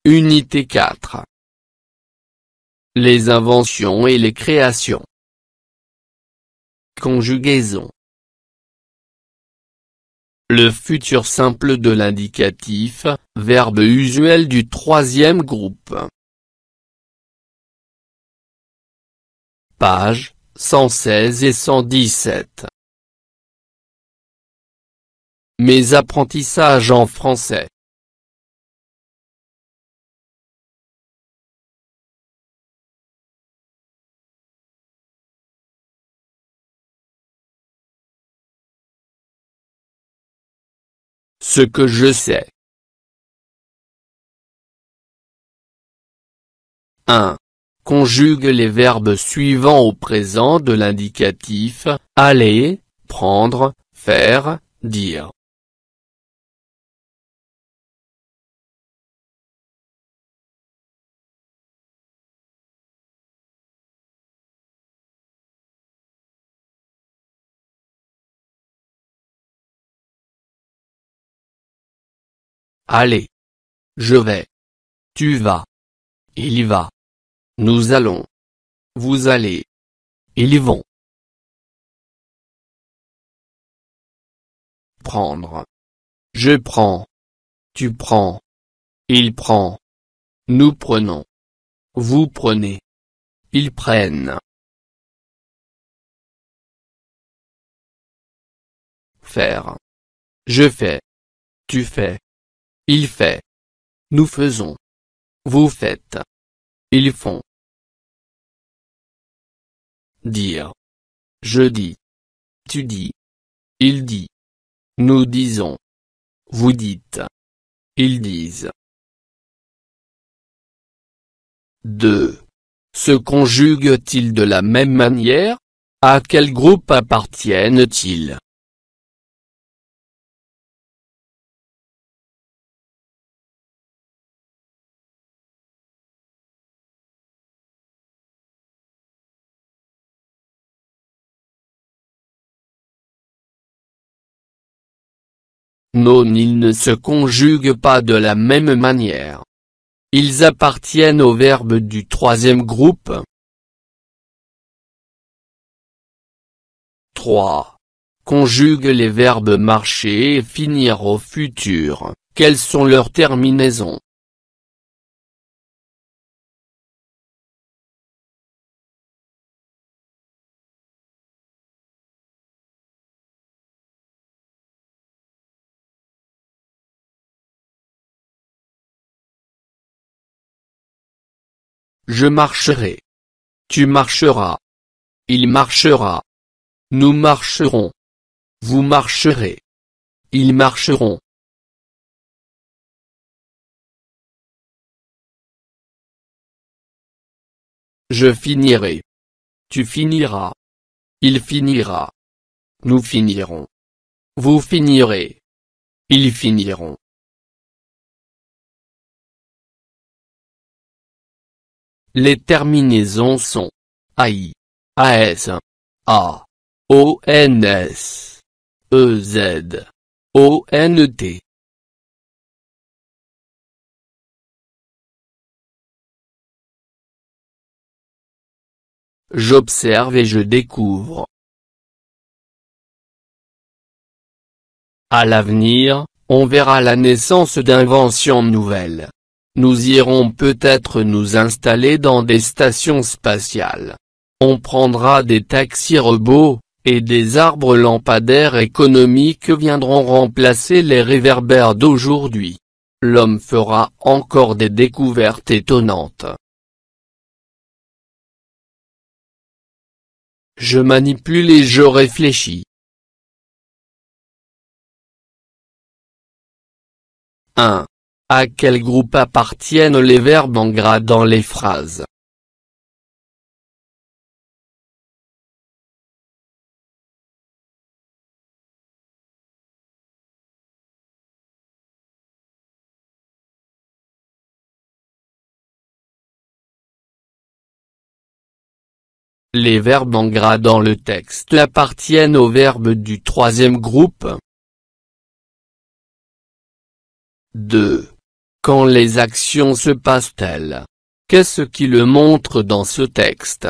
Unité 4. Les inventions et les créations. Conjugaison. Le futur simple de l'indicatif, verbe usuel du troisième groupe. Pages 116 et 117. Mes apprentissages en français. Ce que je sais. 1. Conjugue les verbes suivants au présent de l'indicatif, aller, prendre, faire, dire. Aller. Je vais. Tu vas. Il va. Nous allons. Vous allez. Ils vont. Prendre. Je prends. Tu prends. Il prend. Nous prenons. Vous prenez. Ils prennent. Faire. Je fais. Tu fais. Il fait. Nous faisons. Vous faites. Ils font. Dire. Je dis. Tu dis. Il dit. Nous disons. Vous dites. Ils disent. 2. Se conjuguent-ils de la même manière? À quel groupe appartiennent-ils? Non, ils ne se conjuguent pas de la même manière. Ils appartiennent au verbe du troisième groupe. 3. Conjugue les verbes marcher et finir au futur. Quelles sont leurs terminaisons? Je marcherai. Tu marcheras. Il marchera. Nous marcherons. Vous marcherez. Ils marcheront. Je finirai. Tu finiras. Il finira. Nous finirons. Vous finirez. Ils finiront. Les terminaisons sont AI, AS, A, ONS, EZ, ONT. J'observe et je découvre. À l'avenir, on verra la naissance d'inventions nouvelles. Nous irons peut-être nous installer dans des stations spatiales. On prendra des taxis robots, et des arbres lampadaires économiques viendront remplacer les réverbères d'aujourd'hui. L'homme fera encore des découvertes étonnantes. Je manipule et je réfléchis. 1. À quel groupe appartiennent les verbes en gras dans les phrases? Les verbes en gras dans le texte appartiennent aux verbes du troisième groupe. 2. Quand les actions se passent-elles? Qu'est-ce qui le montre dans ce texte?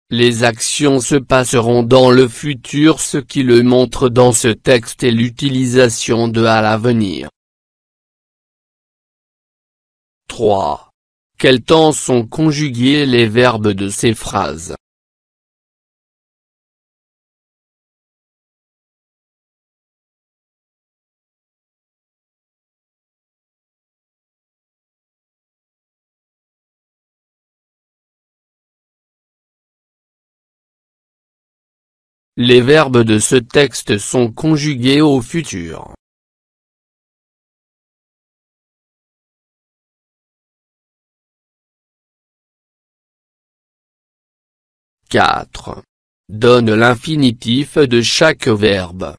Les actions se passeront dans le futur. Ce qui le montre dans ce texte est l'utilisation de à l'avenir. 3. Quel temps sont conjugués les verbes de ces phrases? Les verbes de ce texte sont conjugués au futur. 4. Donne l'infinitif de chaque verbe.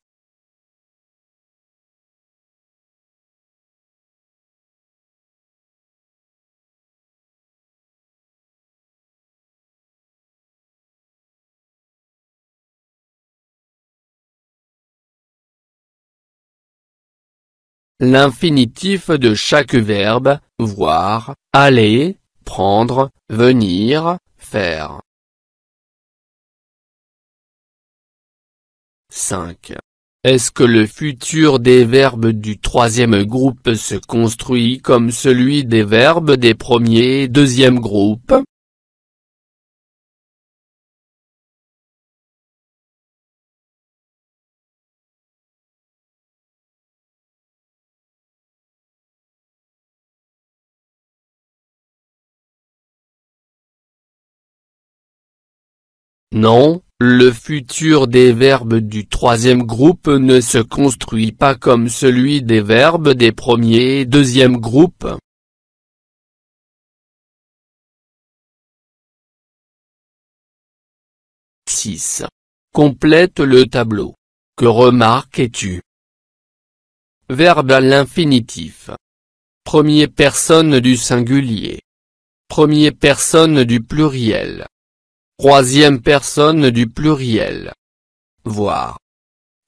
L'infinitif de chaque verbe: voir, aller, prendre, venir, faire. 5. Est-ce que le futur des verbes du troisième groupe se construit comme celui des verbes des premier et deuxième groupes? Non, le futur des verbes du troisième groupe ne se construit pas comme celui des verbes des premier et deuxième groupes. « 6. Complète le tableau. Que remarques-tu? Verbe à l'infinitif. Première personne du singulier. Première personne du pluriel. Troisième personne du pluriel. Voir.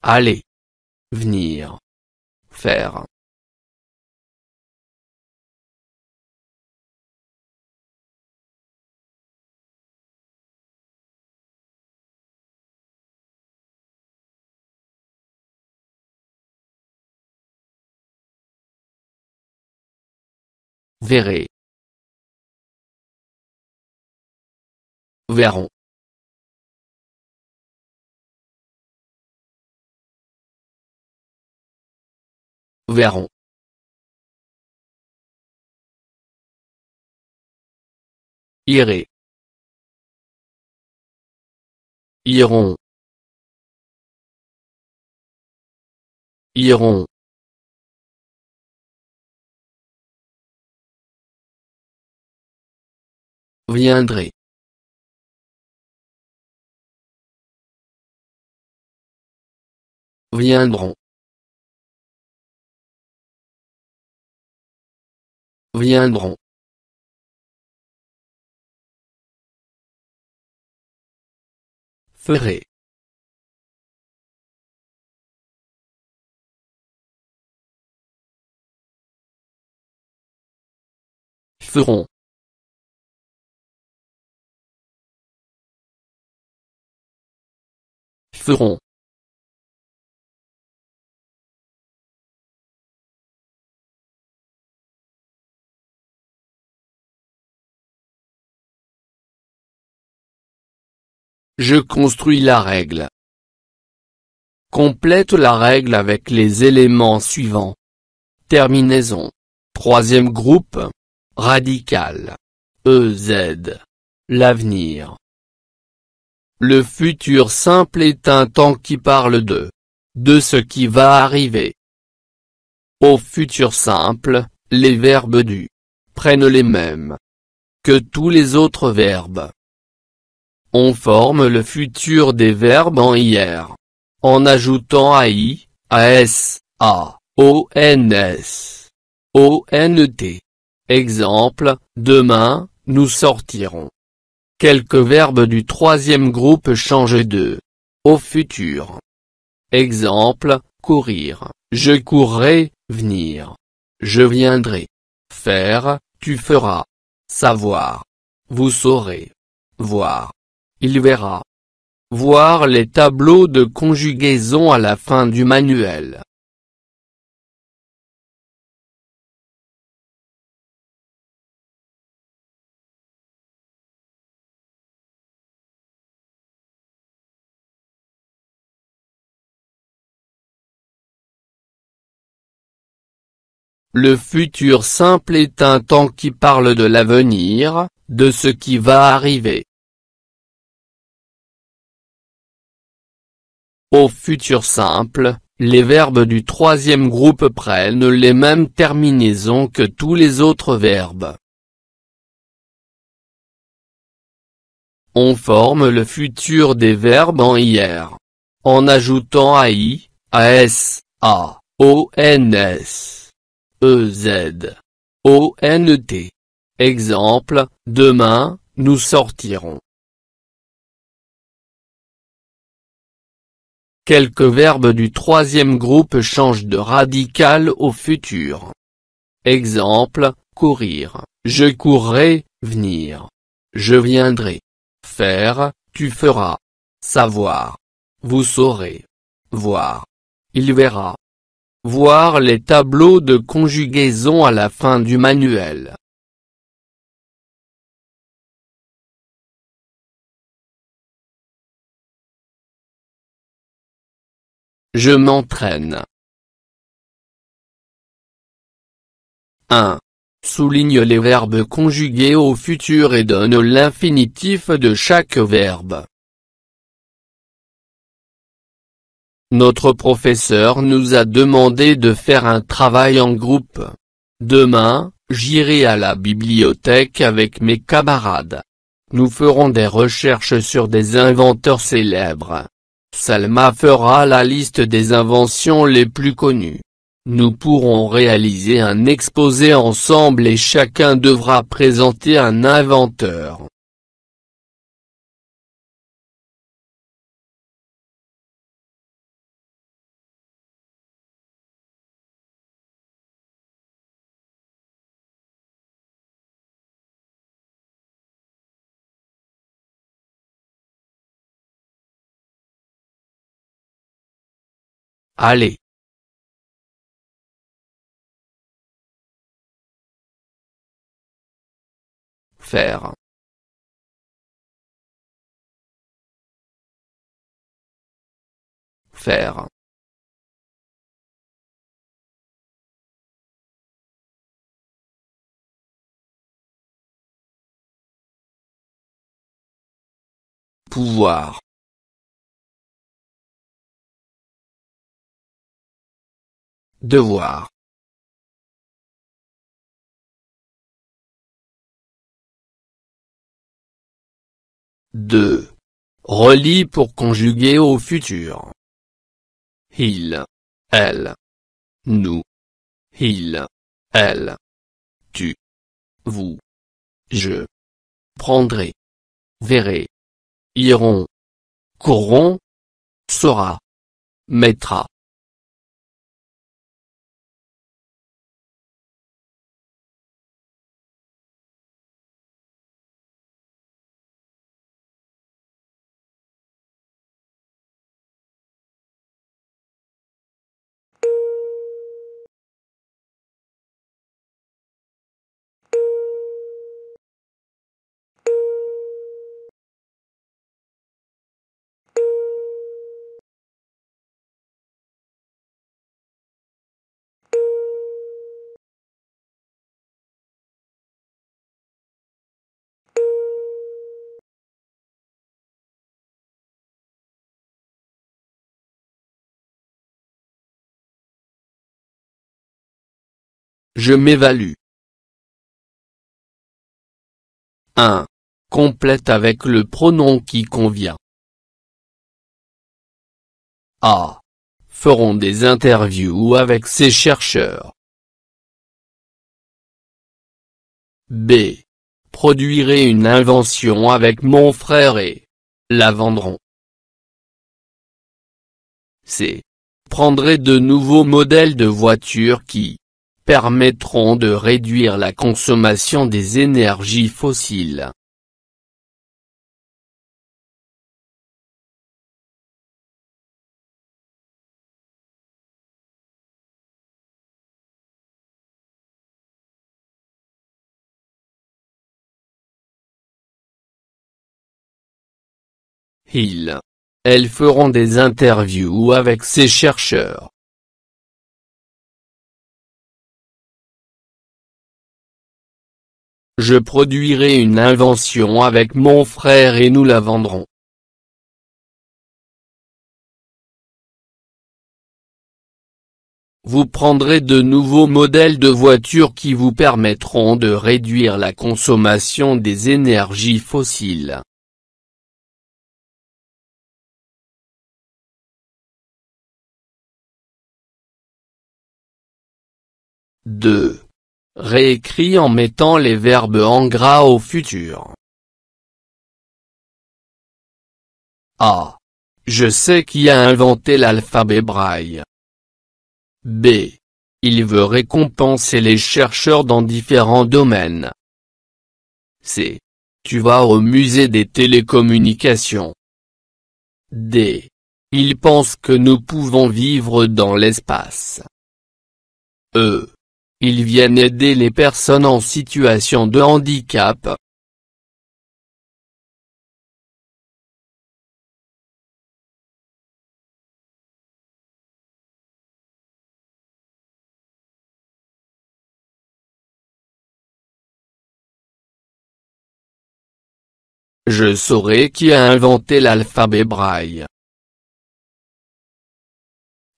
Aller. Venir. Faire. Verrez. Verront. Verront. Irez. Iront. Iront. Viendrez. Viendront. Viendront. Ferez. Feront. Feront. Je construis la règle. Complète la règle avec les éléments suivants. Terminaison. Troisième groupe. Radical. EZ. L'avenir. Le futur simple est un temps qui parle de ce qui va arriver. Au futur simple, les verbes du prennent les mêmes que tous les autres verbes. On forme le futur des verbes en IR, en ajoutant AI, AS, A, ONS, ONT. Exemple, demain, nous sortirons. Quelques verbes du troisième groupe changent de au futur. Exemple, courir, je courrai, venir, je viendrai. Faire, tu feras. Savoir, vous saurez. Voir, il verra. Voir les tableaux de conjugaison à la fin du manuel. Le futur simple est un temps qui parle de l'avenir, de ce qui va arriver. Au futur simple, les verbes du troisième groupe prennent les mêmes terminaisons que tous les autres verbes. On forme le futur des verbes en IR, en ajoutant AI, AS, A, ONS, EZ, ONT. Exemple, demain, nous sortirons. Quelques verbes du troisième groupe changent de radical au futur. Exemple, courir, je courrai, venir, je viendrai. Faire, tu feras. Savoir, vous saurez. Voir, il verra. Voir les tableaux de conjugaison à la fin du manuel. Je m'entraîne. 1. Souligne les verbes conjugués au futur et donne l'infinitif de chaque verbe. Notre professeur nous a demandé de faire un travail en groupe. Demain, j'irai à la bibliothèque avec mes camarades. Nous ferons des recherches sur des inventeurs célèbres. Salma fera la liste des inventions les plus connues. Nous pourrons réaliser un exposé ensemble et chacun devra présenter un inventeur. Allez. Faire. Faire. Pouvoir. Devoir. 2. Relie pour conjuguer au futur. Il. Elle. Nous. Il. Elle. Tu. Vous. Je. Prendrai. Verrai. Iront. Courront. Saura. Mettra. Je m'évalue. 1. Complète avec le pronom qui convient. A. Feront des interviews avec ces chercheurs. B. Produirai une invention avec mon frère et la vendront. C. Prendrai de nouveaux modèles de voitures qui permettront de réduire la consommation des énergies fossiles. Elles feront des interviews avec ces chercheurs. Je produirai une invention avec mon frère et nous la vendrons. Vous prendrez de nouveaux modèles de voitures qui vous permettront de réduire la consommation des énergies fossiles. Deux. Réécrit en mettant les verbes en gras au futur. A. Je sais qui a inventé l'alphabet braille. B. Il veut récompenser les chercheurs dans différents domaines. C. Tu vas au musée des télécommunications. D. Il pense que nous pouvons vivre dans l'espace. E. Ils viennent aider les personnes en situation de handicap. Je saurai qui a inventé l'alphabet braille.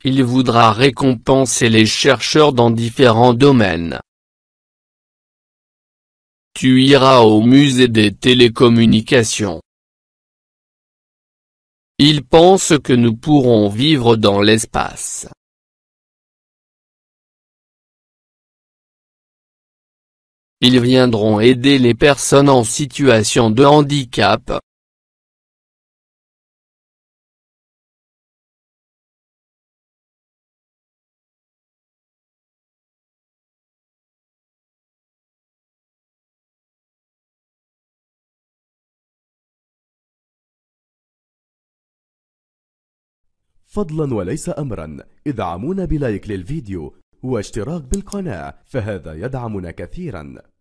Il voudra récompenser les chercheurs dans différents domaines. Tu iras au musée des télécommunications. Il pense que nous pourrons vivre dans l'espace. Ils viendront aider les personnes en situation de handicap. فضلا وليس أمرا ادعمونا بلايك للفيديو واشتراك بالقناة، فهذا يدعمنا كثيرا.